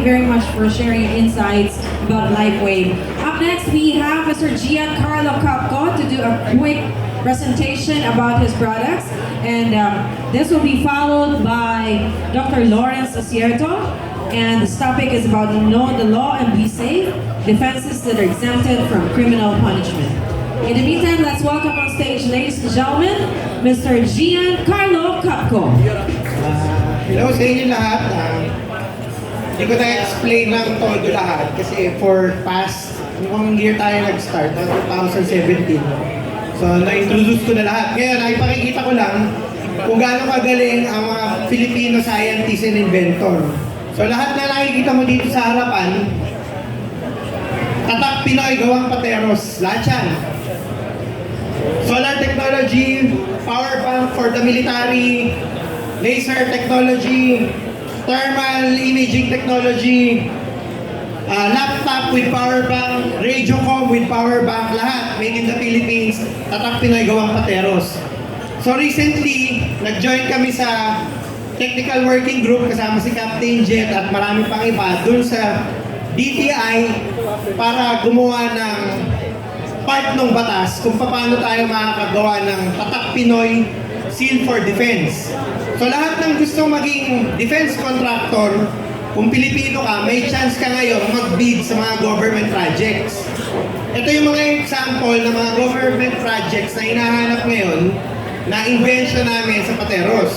very much for sharing your insights about LifeWave. Up next, we have Mr. Giancarlo Capco to do a quick presentation about his products. And this will be followed by Dr. Lawrence Acierto. And this topic is about know the law and be safe, defenses that are exempted from criminal punishment. In the meantime, let's welcome on stage, ladies and gentlemen, Mr. Giancarlo Capco. Hello sa inyo lahat. Hindi ko na-explain lang todo lahat kasi for past, kung year tayo nag-start, 2017. So, na-introduce ko na lahat. Ngayon, ay pakikita ko lang kung gaano kagaling ang mga Filipino scientists and inventor. So, lahat na nakikita mo dito sa harapan, tatak Pinoy gawang pateros. Lahat yan. Solar technology, power bank for the military, laser technology, thermal imaging technology, laptop with power bank, radiocom with power bank, lahat made in the Philippines, tatak Pinoy gawang pateros. So recently, nag-join kami sa technical working group kasama si Captain Jet at marami pang iba dun sa DTI para gumawa ng part ng batas kung paano tayo makakagawa ng tatak Pinoy seal for defense. So lahat ng gusto maging defense contractor, kung Pilipino ka, may chance ka ngayon mag-bid sa mga government projects. Ito yung mga example ng mga government projects na hinahanap ngayon na invention namin sa Pateros.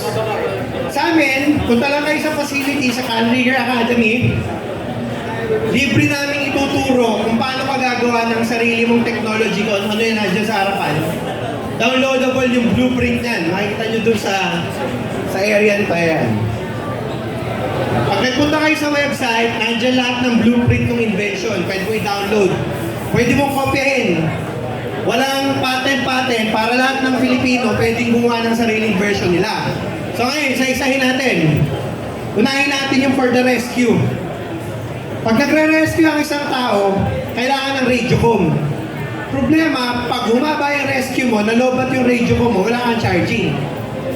Sa amin, punta lang kayo sa facility sa Canrigger Academy, libre namin ituturo kung paano magagawa ng sarili mong technology kung ano yun nandiyan sa harapan. Downloadable yung blueprint niyan. Makikita nyo dun sa area nito. Ayan. Pag nagpunta kayo sa website, nandiyan lahat ng blueprint ng invention. Pwede mo i-download. Pwede mong kopyahin. Walang patent para lahat ng Pilipino pwedeng gumawa ng sariling version nila. So ngayon, isa-isahin natin. Unahin natin yung for the rescue. Pag nagre-rescue ang isang tao, kailangan ng radiocom. Problema, pag humaba yung rescue mo, nalobat yung radiocom mo, wala kang charging.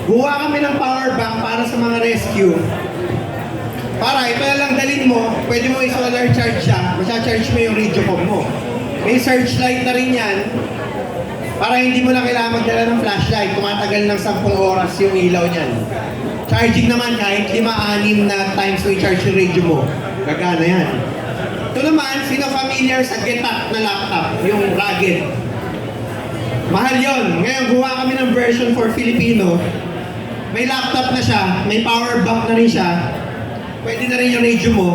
Gumawa kami ng power bank para sa mga rescue. Para ito na lang dalhin mo, pwede mo i-solar charge siya, masya-charge mo yung radiocom mo. May searchlight na rin yan, para hindi mo na kailangan magdala ng flashlight, tumatagal ng 10 oras yung ilaw niyan. Charging naman kahit 5-6 na times mo i-charge yung radio mo, gagana yan. Ito naman, sino familiar sa Getak na laptop, yung rugged? Mahal yon. Ngayon, gawa kami ng version for Filipino. May laptop na siya, may power bank na rin siya, pwede na rin yung radio mo.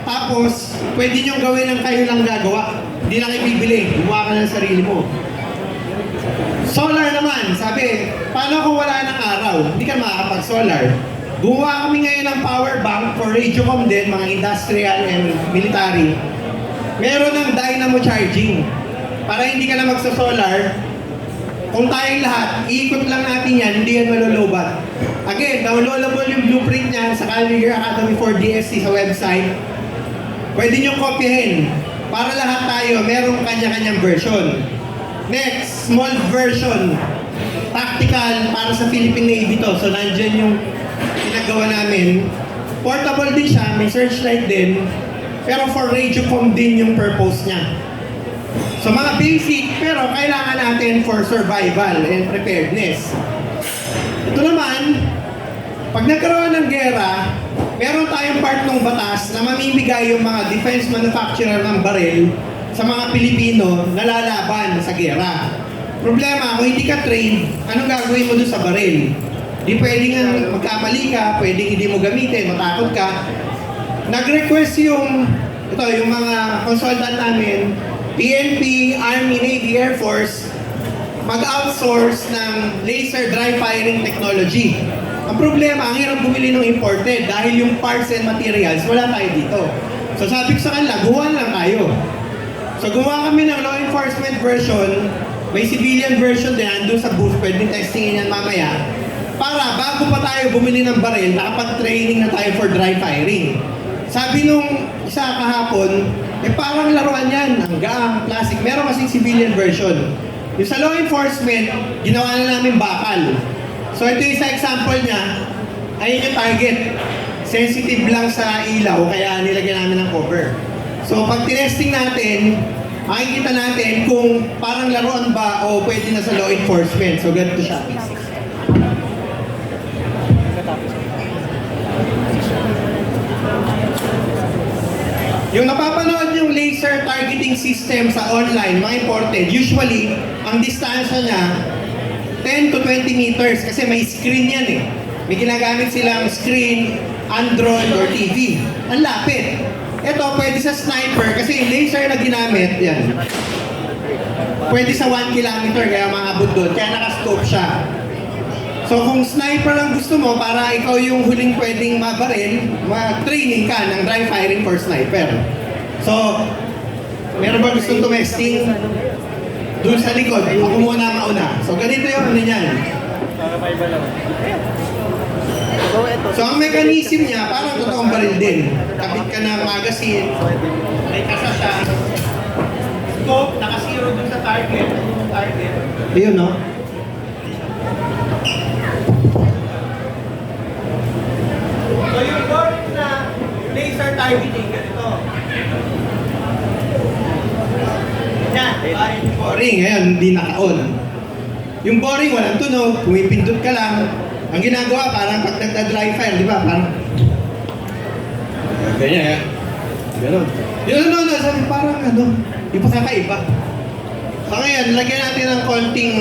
Tapos, pwede nyo gawin ng kayo lang gagawa. Hindi lang ibibili, gumawa ka ng sarili mo. Solar naman, sabi, paano kung wala ng araw? Hindi ka makakapag-solar. Gumawa kami ngayon ng power bank for radiocom din, mga industrial and military. Meron ng dynamo charging. Para hindi ka na magsa-solar, kung tayong lahat, iikot lang natin yan, hindi yan malulubat. Again, downloadable yung blueprint niyan sa Canrigger Academy for DSC sa website. Pwede nyo kopyahin para lahat tayo merong kanya-kanyang version. Next, small version. Tactical para sa Philippine Navy to. So, nandyan yung pinagawa namin. Portable din siya, may searchlight din. Pero for radiocom din yung purpose niya. So, mga basic, pero kailangan natin for survival and preparedness. Ito naman, pag nagkaroon ng gera, meron tayong part ng batas na mamimigay yung mga defense manufacturer ng baril sa mga Pilipino na lalaban sa gera. Problema, kung hindi ka trained, anong gagawin mo doon sa baril? Di pwedeng magkamali ka, pwedeng hindi mo gamitin, matakot ka. Nag-request yung mga consultant namin, PNP, Army, Navy, Air Force, mag-outsource ng laser dry firing technology. Ang problema, ang hirap bumili ng imported dahil yung parts and materials, wala tayo dito. So sabi ko sa kanila, gawa na lang tayo. So gumawa kami ng law enforcement version, may civilian version din, andun sa booth, pwedeng testingin yan mamaya. Para bago pa tayo bumili ng baril, nakapag-training na tayo for dry firing. Sabi nung isa kahapon, parang laruan yan, ang gaang, plastic. Meron kasing civilian version. Yung sa law enforcement, ginawa na namin bakal. So ito yung sa example niya, ayun yung target. sensitive lang sa ilaw, kaya nilagyan namin ng cover. So pag tinesting natin, makikita natin kung parang laruan ba o pwede na sa law enforcement. So ganito siya. Yung napapanood yung laser targeting system sa online, mga imported, usually, ang distansya niya, 10 to 20 meters kasi may screen yan eh. May ginagamit silang screen, Android or TV. Ang lapit. Ito, pwede sa sniper kasi yung laser na ginamit, yan. Pwede sa 1 kilometer kaya maabot doon, kaya naka-scope siya. So kung sniper ang gusto mo, para ikaw yung huling pwedeng mabaril, mag-training ka ng dry firing for sniper. So, meron ba gustong tumesting? Doon sa likod, ako muna mauna. So ganito yung ano niyan. So ang mechanism niya, parang totoong baril din. Kapit ka ng magazine, may kasa siya. Scope, naka-zero dun sa target. Ayun, no? So yung boring na laser targeting, ganito. Yan, yung boring, ngayon, hindi naka-on. Yung boring, walang tunog, pumipindot ka lang. Ang ginagawa, parang pag nagda-dry fire, di ba? Parang... ganyan, gano'n. Yun, no, sabi parang ano, yung pakakaiba. So ngayon, lagyan natin ng konting